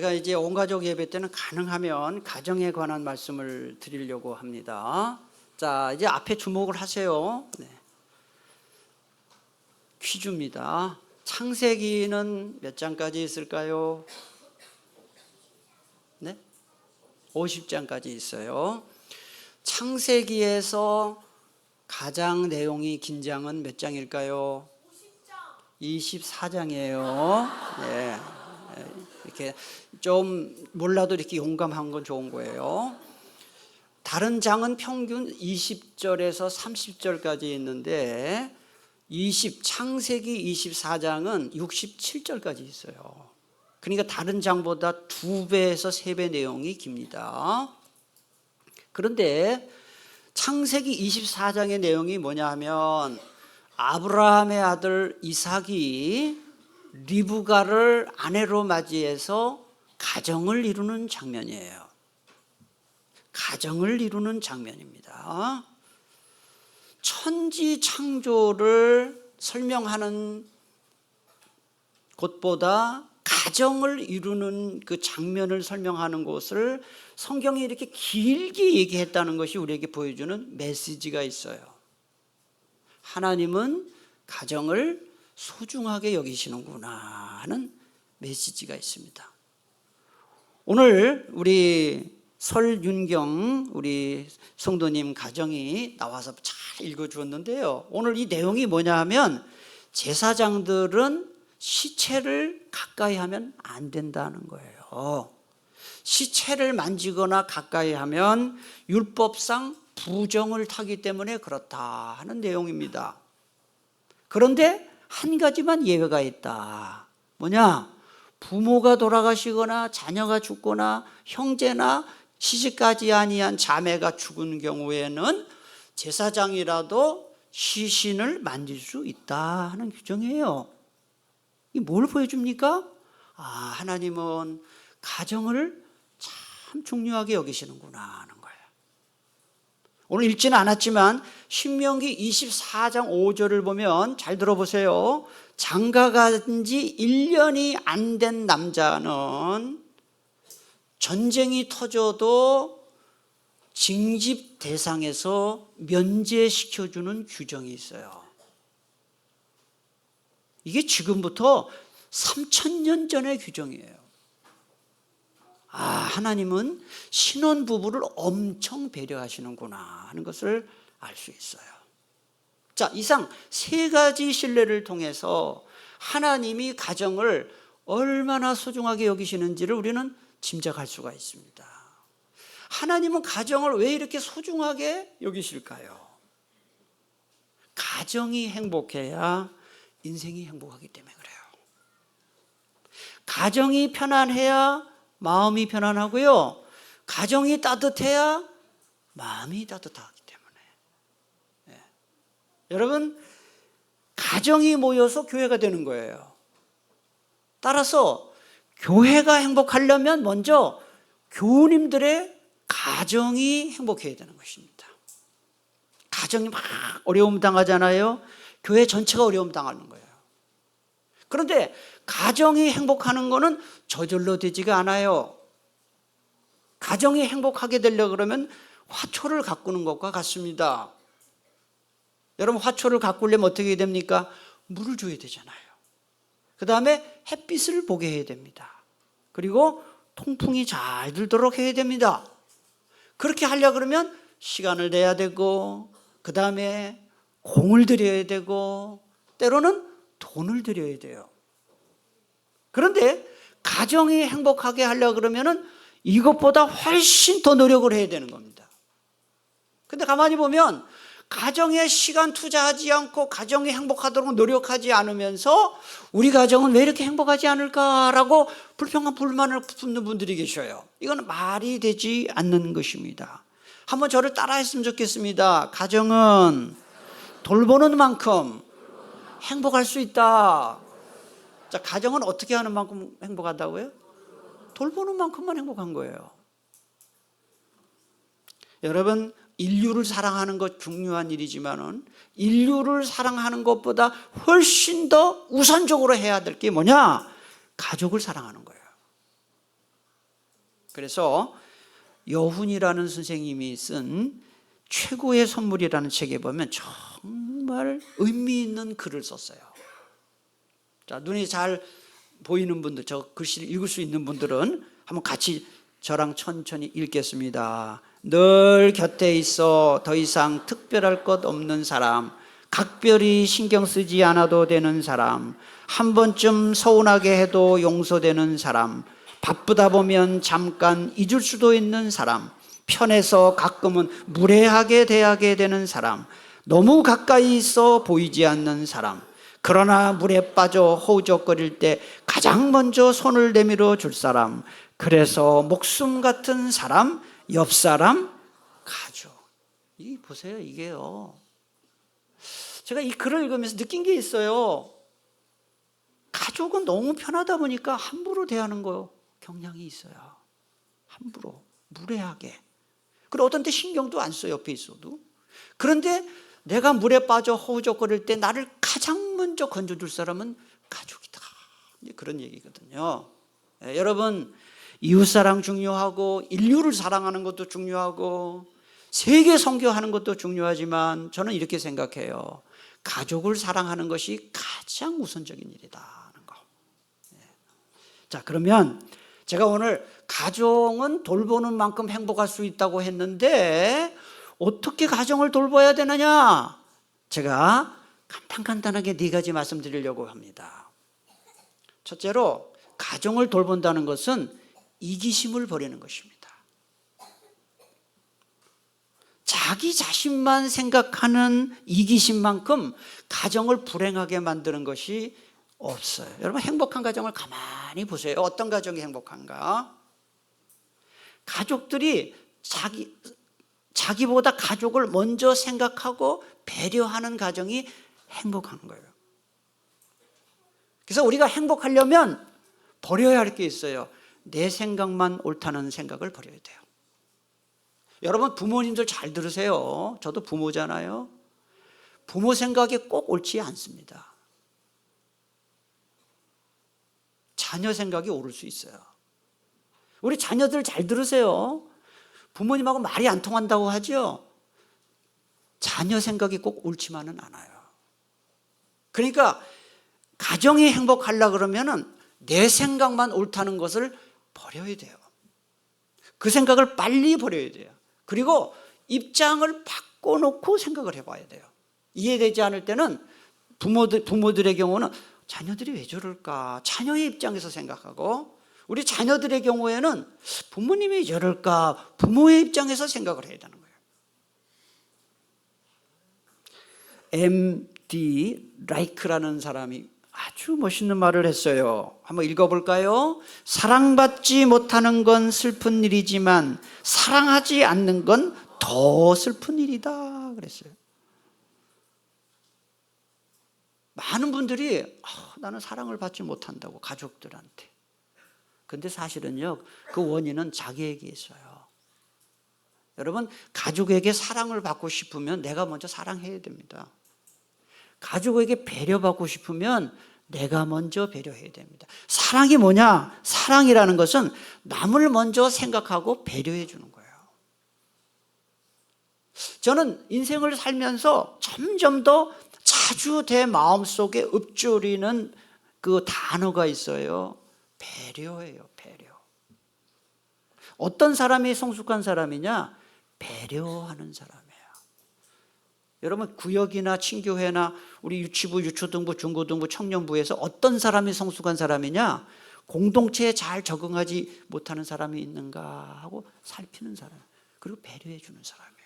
제가 이제 온가족 예배 때는 가능하면 가정에 관한 말씀을 드리려고 합니다. 자, 이제 앞에 주목을 하세요. 네. 퀴즈입니다. 창세기는 몇 장까지 있을까요? 네? 50장까지 있어요. 창세기에서 가장 내용이 긴 장은 몇 장일까요? 24장이에요. 네. 이렇게 좀 몰라도 이렇게 용감한 건 좋은 거예요. 다른 장은 평균 20절에서 30절까지 있는데 창세기 24장은 67절까지 있어요. 그러니까 다른 장보다 2배에서 3배 내용이 깁니다. 그런데 창세기 24장의 내용이 뭐냐 하면 아브라함의 아들 이삭이 리브가를 아내로 맞이해서 가정을 이루는 장면이에요. 가정을 이루는 장면입니다. 천지 창조를 설명하는 곳보다 가정을 이루는 그 장면을 설명하는 곳을 성경이 이렇게 길게 얘기했다는 것이 우리에게 보여주는 메시지가 있어요. 하나님은 가정을 소중하게 여기시는구나 하는 메시지가 있습니다. 오늘 우리 설윤경 우리 성도님 가정이 나와서 잘 읽어주었는데요. 오늘 이 내용이 뭐냐 하면 제사장들은 시체를 가까이 하면 안 된다는 거예요. 시체를 만지거나 가까이 하면 율법상 부정을 타기 때문에 그렇다 하는 내용입니다. 그런데 한 가지만 예외가 있다. 뭐냐? 부모가 돌아가시거나 자녀가 죽거나 형제나 시집가지 아니한 자매가 죽은 경우에는 제사장이라도 시신을 만질 수 있다 하는 규정이에요. 이 뭘 보여줍니까? 하나님은 가정을 참 중요하게 여기시는구나 하는 거예요. 오늘 읽지는 않았지만 신명기 24장 5절을 보면 잘 들어보세요. 장가간 지 1년이 안 된 남자는 전쟁이 터져도 징집 대상에서 면제시켜주는 규정이 있어요. 이게 지금부터 3000년 전의 규정이에요. 하나님은 신혼부부를 엄청 배려하시는구나 하는 것을 알 수 있어요. 자, 이상 3가지 신뢰를 통해서 하나님이 가정을 얼마나 소중하게 여기시는지를 우리는 짐작할 수가 있습니다. 하나님은 가정을 왜 이렇게 소중하게 여기실까요? 가정이 행복해야 인생이 행복하기 때문에 그래요. 가정이 편안해야 마음이 편안하고요. 가정이 따뜻해야 마음이 따뜻하기 때문에. 여러분, 가정이 모여서 교회가 되는 거예요. 따라서 교회가 행복하려면 먼저 교우님들의 가정이 행복해야 되는 것입니다. 가정이 막 어려움 당하잖아요. 교회 전체가 어려움 당하는 거예요. 그런데 가정이 행복하는 거는 저절로 되지가 않아요. 가정이 행복하게 되려고 그러면 화초를 가꾸는 것과 같습니다. 여러분, 화초를 가꾸려면 어떻게 됩니까? 물을 줘야 되잖아요. 그 다음에 햇빛을 보게 해야 됩니다. 그리고 통풍이 잘 들도록 해야 됩니다. 그렇게 하려고 그러면 시간을 내야 되고, 그 다음에 공을 들여야 되고, 때로는 돈을 들여야 돼요. 그런데 가정이 행복하게 하려고 그러면 이것보다 훨씬 더 노력을 해야 되는 겁니다. 근데 가만히 보면 가정에 시간 투자하지 않고 가정이 행복하도록 노력하지 않으면서 우리 가정은 왜 이렇게 행복하지 않을까라고 불평한 불만을 품는 분들이 계셔요. 이건 말이 되지 않는 것입니다. 한번 저를 따라했으면 좋겠습니다. 가정은 돌보는 만큼 행복할 수 있다. 자, 가정은 어떻게 하는 만큼 행복하다고요? 돌보는 만큼만 행복한 거예요. 여러분, 인류를 사랑하는 것 중요한 일이지만은 인류를 사랑하는 것보다 훨씬 더 우선적으로 해야 될 게 뭐냐? 가족을 사랑하는 거예요. 그래서 여훈이라는 선생님이 쓴 최고의 선물이라는 책에 보면 정말 의미 있는 글을 썼어요. 자, 눈이 잘 보이는 분들, 저 글씨를 읽을 수 있는 분들은 한번 같이 저랑 천천히 읽겠습니다. 늘 곁에 있어 더 이상 특별할 것 없는 사람, 각별히 신경 쓰지 않아도 되는 사람, 한 번쯤 서운하게 해도 용서되는 사람, 바쁘다 보면 잠깐 잊을 수도 있는 사람, 편해서 가끔은 무례하게 대하게 되는 사람, 너무 가까이 있어 보이지 않는 사람, 그러나 물에 빠져 허우적거릴 때 가장 먼저 손을 내밀어 줄 사람, 그래서 목숨 같은 사람, 옆 사람, 가족. 이 보세요, 이게요. 제가 이 글을 읽으면서 느낀 게 있어요. 가족은 너무 편하다 보니까 함부로 대하는 거 경향이 있어요. 함부로, 무례하게. 그리고 어떤 때 신경도 안 써, 옆에 있어도. 그런데 내가 물에 빠져 허우적거릴 때 나를 가장 먼저 건져줄 사람은 가족이다. 그런 얘기거든요. 여러분, 이웃사랑 중요하고 인류를 사랑하는 것도 중요하고 세계 선교하는 것도 중요하지만 저는 이렇게 생각해요. 가족을 사랑하는 것이 가장 우선적인 일이다는 거. 자, 그러면 제가 오늘 가정은 돌보는 만큼 행복할 수 있다고 했는데 어떻게 가정을 돌봐야 되느냐? 제가 간단하게 4가지 말씀드리려고 합니다. 첫째로, 가정을 돌본다는 것은 이기심을 버리는 것입니다. 자기 자신만 생각하는 이기심만큼 가정을 불행하게 만드는 것이 없어요. 여러분, 행복한 가정을 가만히 보세요. 어떤 가정이 행복한가? 가족들이 자기보다 가족을 먼저 생각하고 배려하는 가정이 행복한 거예요. 그래서 우리가 행복하려면 버려야 할 게 있어요. 내 생각만 옳다는 생각을 버려야 돼요. 여러분, 부모님들 잘 들으세요. 저도 부모잖아요. 부모 생각이 꼭 옳지 않습니다. 자녀 생각이 옳을 수 있어요. 우리 자녀들 잘 들으세요. 부모님하고 말이 안 통한다고 하죠. 자녀 생각이 꼭 옳지만은 않아요. 그러니까 가정이 행복하려고 그러면은 내 생각만 옳다는 것을 버려야 돼요. 그 생각을 빨리 버려야 돼요. 그리고 입장을 바꿔놓고 생각을 해봐야 돼요. 이해되지 않을 때는 부모들의 경우는 자녀들이 왜 저럴까? 자녀의 입장에서 생각하고, 우리 자녀들의 경우에는 부모님이 왜 저럴까? 부모의 입장에서 생각을 해야 되는 거예요. M.D. 라이크라는 사람이 아주 멋있는 말을 했어요. 한번 읽어볼까요? 사랑받지 못하는 건 슬픈 일이지만 사랑하지 않는 건 더 슬픈 일이다 그랬어요. 많은 분들이 나는 사랑을 받지 못한다고, 가족들한테. 근데 사실은요, 그 원인은 자기에게 있어요. 여러분, 가족에게 사랑을 받고 싶으면 내가 먼저 사랑해야 됩니다. 가족에게 배려받고 싶으면 내가 먼저 배려해야 됩니다. 사랑이 뭐냐? 사랑이라는 것은 남을 먼저 생각하고 배려해 주는 거예요. 저는 인생을 살면서 점점 더 자주 내 마음속에 읊조리는 그 단어가 있어요. 배려예요, 배려. 어떤 사람이 성숙한 사람이냐? 배려하는 사람이에요. 여러분, 구역이나 친교회나 우리 유치부, 유초등부, 중고등부, 청년부에서 어떤 사람이 성숙한 사람이냐? 공동체에 잘 적응하지 못하는 사람이 있는가 하고 살피는 사람, 그리고 배려해 주는 사람이에요.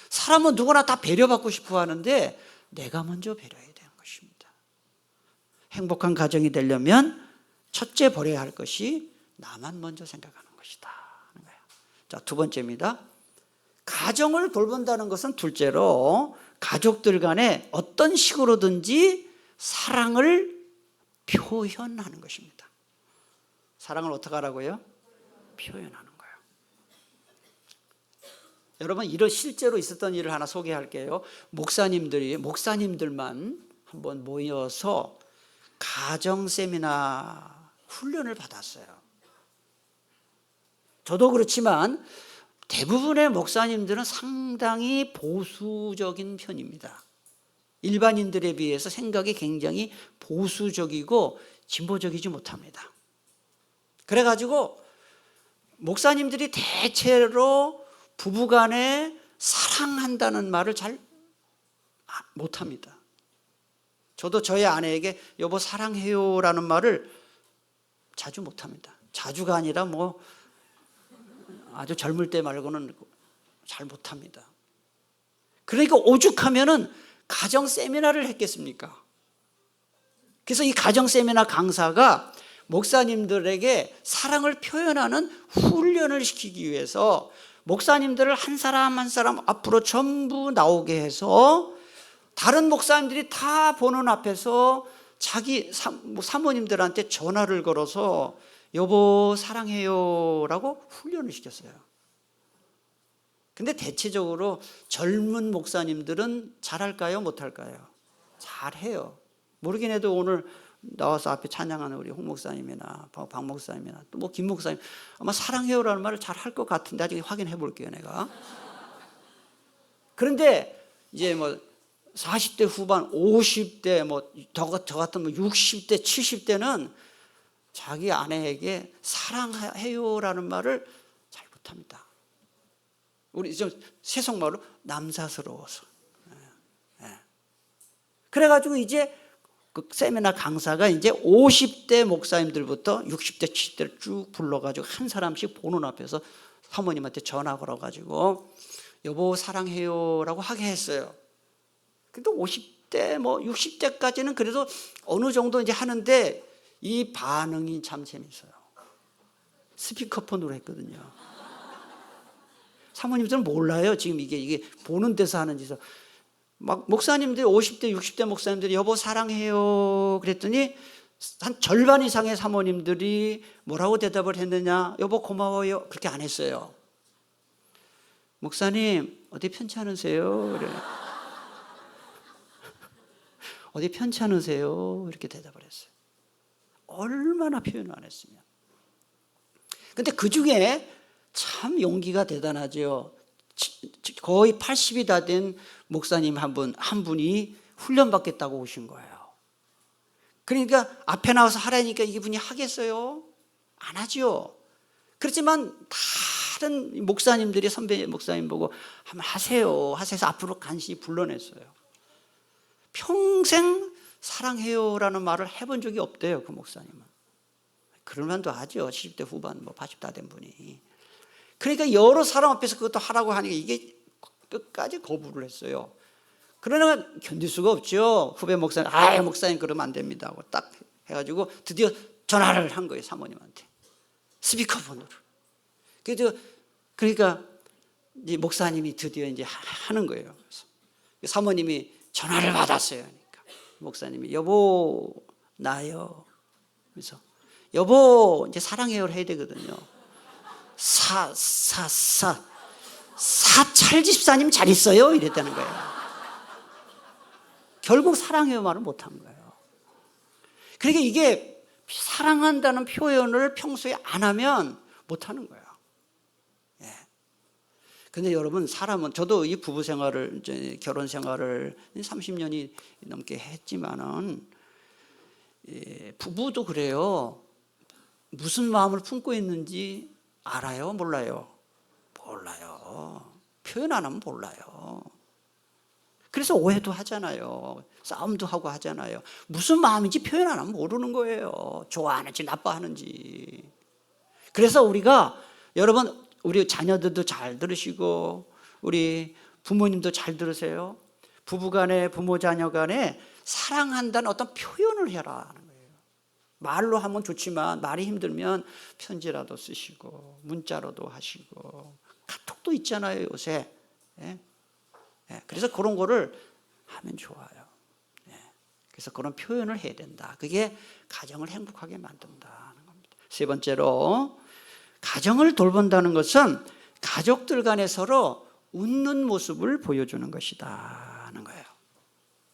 사람은 누구나 다 배려받고 싶어 하는데 내가 먼저 배려해야 되는 것입니다. 행복한 가정이 되려면 첫째 버려야 할 것이 나만 먼저 생각하는 것이다 하는 거예요. 자, 2번째입니다. 가정을 돌본다는 것은 둘째로 가족들 간에 어떤 식으로든지 사랑을 표현하는 것입니다. 사랑을 어떻게 하라고요? 표현하는 거예요. 여러분, 이런 실제로 있었던 일을 하나 소개할게요. 목사님들만 한번 모여서 가정 세미나 훈련을 받았어요. 저도 그렇지만 대부분의 목사님들은 상당히 보수적인 편입니다. 일반인들에 비해서 생각이 굉장히 보수적이고 진보적이지 못합니다. 그래가지고 목사님들이 대체로 부부간에 사랑한다는 말을 잘 못합니다. 저도 저희 아내에게 여보 사랑해요라는 말을 자주 못합니다. 자주가 아니라 뭐 아주 젊을 때 말고는 잘 못합니다. 그러니까 오죽하면은 가정 세미나를 했겠습니까? 그래서 이 가정 세미나 강사가 목사님들에게 사랑을 표현하는 훈련을 시키기 위해서 목사님들을 한 사람 한 사람 앞으로 전부 나오게 해서 다른 목사님들이 다 보는 앞에서 자기 사모님들한테 전화를 걸어서 여보 사랑해요 라고 훈련을 시켰어요. 근데 대체적으로 젊은 목사님들은 잘할까요? 못할까요? 잘해요. 모르긴 해도 오늘 나와서 앞에 찬양하는 우리 홍 목사님이나 박 목사님이나 또 뭐 김 목사님 아마 사랑해요라는 말을 잘 할 것 같은데 나중에 확인해 볼게요 내가. 그런데 이제 뭐 40대 후반 50대 뭐 저 같은 뭐 60대 70대는 자기 아내에게 사랑해요라는 말을 잘 못합니다. 우리 좀 세속말로 남사스러워서. 그래가지고 이제 그 세미나 강사가 이제 50대 목사님들부터 60대 70대를 쭉 불러가지고 한 사람씩 보는 앞에서 사모님한테 전화 걸어가지고 여보 사랑해요라고 하게 했어요. 근데 50대 뭐 60대까지는 그래도 어느 정도 이제 하는데 이 반응이 참 재밌어요. 스피커폰으로 했거든요. 사모님들은 몰라요. 지금 이게 보는 데서 하는 짓을. 막 목사님들이 50대 60대 목사님들이 여보 사랑해요 그랬더니 한 절반 이상의 사모님들이 뭐라고 대답을 했느냐, 여보 고마워요 그렇게 안 했어요. 목사님 어디 편찮으세요? 그래. 어디 편찮으세요? 이렇게 대답을 했어요. 얼마나 표현을 안 했으면. 근데 그 중에 참 용기가 대단하죠. 거의 80이 다 된 목사님 한 분이 훈련받겠다고 오신 거예요. 그러니까 앞에 나와서 하라니까 이분이 하겠어요? 안 하죠. 그렇지만 다른 목사님들이 선배 목사님 보고 한번 하세요 하셔서 앞으로 간신히 불러냈어요. 평생 사랑해요라는 말을 해본 적이 없대요. 그 목사님은. 그럴만도 하죠. 70대 후반 뭐 80 다 된 분이. 그러니까 여러 사람 앞에서 그것도 하라고 하니까 이게 끝까지 거부를 했어요. 그러나 견딜 수가 없죠. 후배 목사님, 목사님 그러면 안 됩니다 하고 딱 해가지고 드디어 전화를 한 거예요. 사모님한테. 스피커폰으로. 그러니까 이제 목사님이 드디어 이제 하는 거예요. 그래서 사모님이 전화를 받았어요. 그러니까 목사님이 여보 나요. 그래서 여보 이제 사랑해요를 해야 되거든요. 사찰집사님 잘 있어요 이랬다는 거예요. 결국 사랑해요 말을 못한 거예요. 그러니까 이게 사랑한다는 표현을 평소에 안 하면 못하는 거예요. 근데 여러분 사람은 저도 이 부부 생활을 이제 결혼 생활을 30년이 넘게 했지만은 부부도 그래요. 무슨 마음을 품고 있는지 알아요? 몰라요? 몰라요. 표현 안 하면 몰라요. 그래서 오해도 하잖아요. 싸움도 하고 하잖아요. 무슨 마음인지 표현 안 하면 모르는 거예요. 좋아하는지 나빠하는지. 그래서 우리가 여러분 우리 자녀들도 잘 들으시고 우리 부모님도 잘 들으세요. 부부간에 부모 자녀간에 사랑한다는 어떤 표현을 해라 하는 거예요. 말로 하면 좋지만 말이 힘들면 편지라도 쓰시고 문자로도 하시고 카톡도 있잖아요 요새. 그래서 그런 거를 하면 좋아요. 그래서 그런 표현을 해야 된다. 그게 가정을 행복하게 만든다는 겁니다. 세 번째로 가정을 돌본다는 것은 가족들 간에 서로 웃는 모습을 보여주는 것이다 하는 거예요.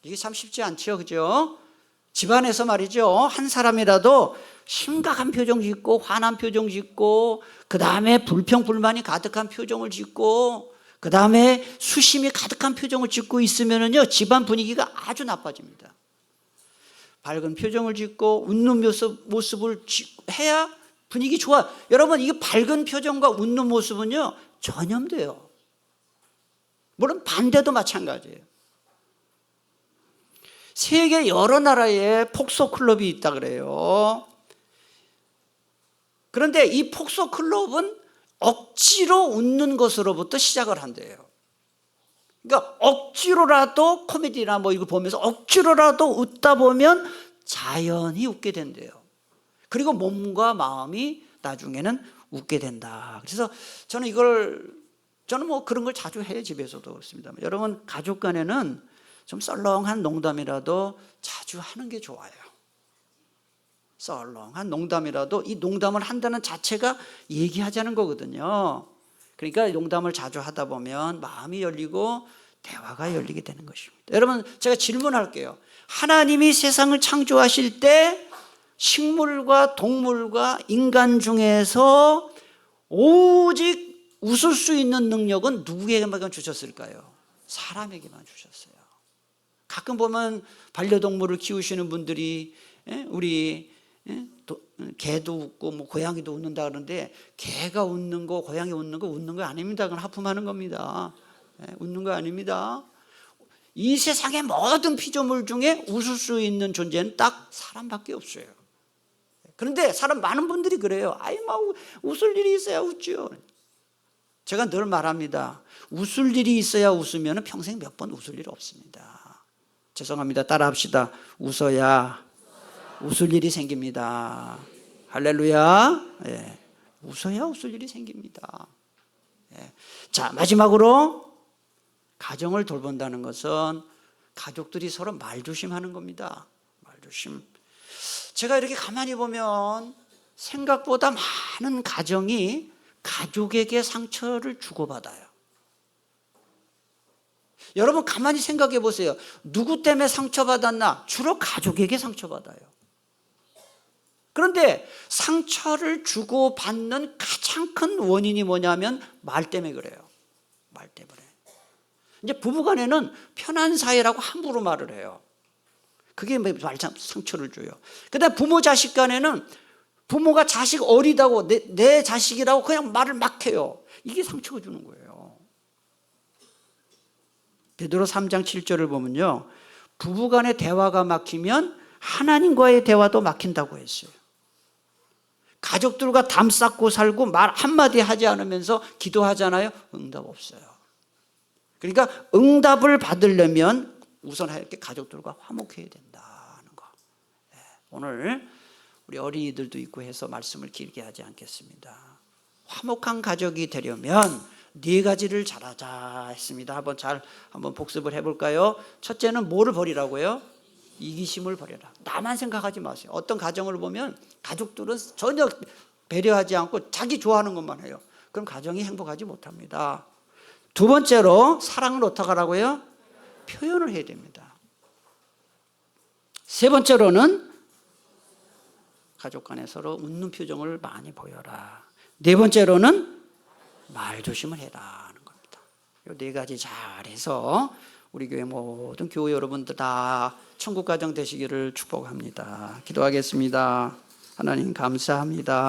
이게 참 쉽지 않죠, 그죠? 집안에서 말이죠, 한 사람이라도 심각한 표정 짓고 화난 표정 짓고 그 다음에 불평 불만이 가득한 표정을 짓고 그 다음에 수심이 가득한 표정을 짓고 있으면요 집안 분위기가 아주 나빠집니다. 밝은 표정을 짓고 웃는 모습을 해야 분위기 좋아. 여러분, 이게 밝은 표정과 웃는 모습은요 전염돼요. 물론 반대도 마찬가지예요. 세계 여러 나라에 폭소 클럽이 있다 그래요. 그런데 이 폭소 클럽은 억지로 웃는 것으로부터 시작을 한대요. 그러니까 억지로라도 코미디나 뭐 이거 보면서 억지로라도 웃다 보면 자연히 웃게 된대요. 그리고 몸과 마음이 나중에는 웃게 된다. 그래서 저는 뭐 그런 걸 자주 해요. 집에서도 그렇습니다만. 여러분, 가족 간에는 좀 썰렁한 농담이라도 자주 하는 게 좋아요. 썰렁한 농담이라도 이 농담을 한다는 자체가 얘기하자는 거거든요. 그러니까 농담을 자주 하다 보면 마음이 열리고 대화가 열리게 되는 것입니다. 여러분, 제가 질문할게요. 하나님이 세상을 창조하실 때 식물과 동물과 인간 중에서 오직 웃을 수 있는 능력은 누구에게만 주셨을까요? 사람에게만 주셨어요. 가끔 보면 반려동물을 키우시는 분들이 우리 개도 웃고 뭐 고양이도 웃는다 그러는데 개가 웃는 거 고양이 웃는 거 아닙니다. 그건 하품하는 겁니다. 웃는 거 아닙니다. 이 세상의 모든 피조물 중에 웃을 수 있는 존재는 딱 사람밖에 없어요. 그런데 많은 분들이 그래요. 아이 막 웃을 일이 있어야 웃죠. 제가 늘 말합니다. 웃을 일이 있어야 웃으면 평생 몇 번 웃을 일 없습니다. 죄송합니다. 따라합시다. 웃어야 웃을 일이 생깁니다. 할렐루야. 예. 웃어야 웃을 일이 생깁니다. 예. 자, 마지막으로 가정을 돌본다는 것은 가족들이 서로 말조심하는 겁니다. 말조심. 제가 이렇게 가만히 보면 생각보다 많은 가정이 가족에게 상처를 주고받아요. 여러분, 가만히 생각해 보세요. 누구 때문에 상처받았나? 주로 가족에게 상처받아요. 그런데 상처를 주고받는 가장 큰 원인이 뭐냐면 말 때문에 그래요. 말 때문에. 이제 부부간에는 편한 사이라고 함부로 말을 해요. 그게 말참 상처를 줘요. 그다음 부모 자식 간에는 부모가 자식 어리다고 내 자식이라고 그냥 말을 막 해요. 이게 상처가 주는 거예요. 베드로 3장 7절을 보면요, 부부간의 대화가 막히면 하나님과의 대화도 막힌다고 했어요. 가족들과 담 쌓고 살고 말 한마디 하지 않으면서 기도하잖아요. 응답 없어요. 그러니까 응답을 받으려면 우선 이렇게 가족들과 화목해야 된다는 거. 오늘 우리 어린이들도 있고 해서 말씀을 길게 하지 않겠습니다. 화목한 가족이 되려면 4가지를 잘하자 했습니다. 한번 복습을 해볼까요? 첫째는 뭐를 버리라고요? 이기심을 버려라. 나만 생각하지 마세요. 어떤 가정을 보면 가족들은 전혀 배려하지 않고 자기 좋아하는 것만 해요. 그럼 가정이 행복하지 못합니다. 두 번째로 사랑을 어떻게 하라고요? 표현을 해야 됩니다. 세 번째로는 가족 간에 서로 웃는 표정을 많이 보여라. 네 번째로는 말조심을 해라 하는 겁니다. 이 4가지 잘해서 우리 교회 모든 교회 여러분들 다 천국 가정 되시기를 축복합니다. 기도하겠습니다. 하나님 감사합니다.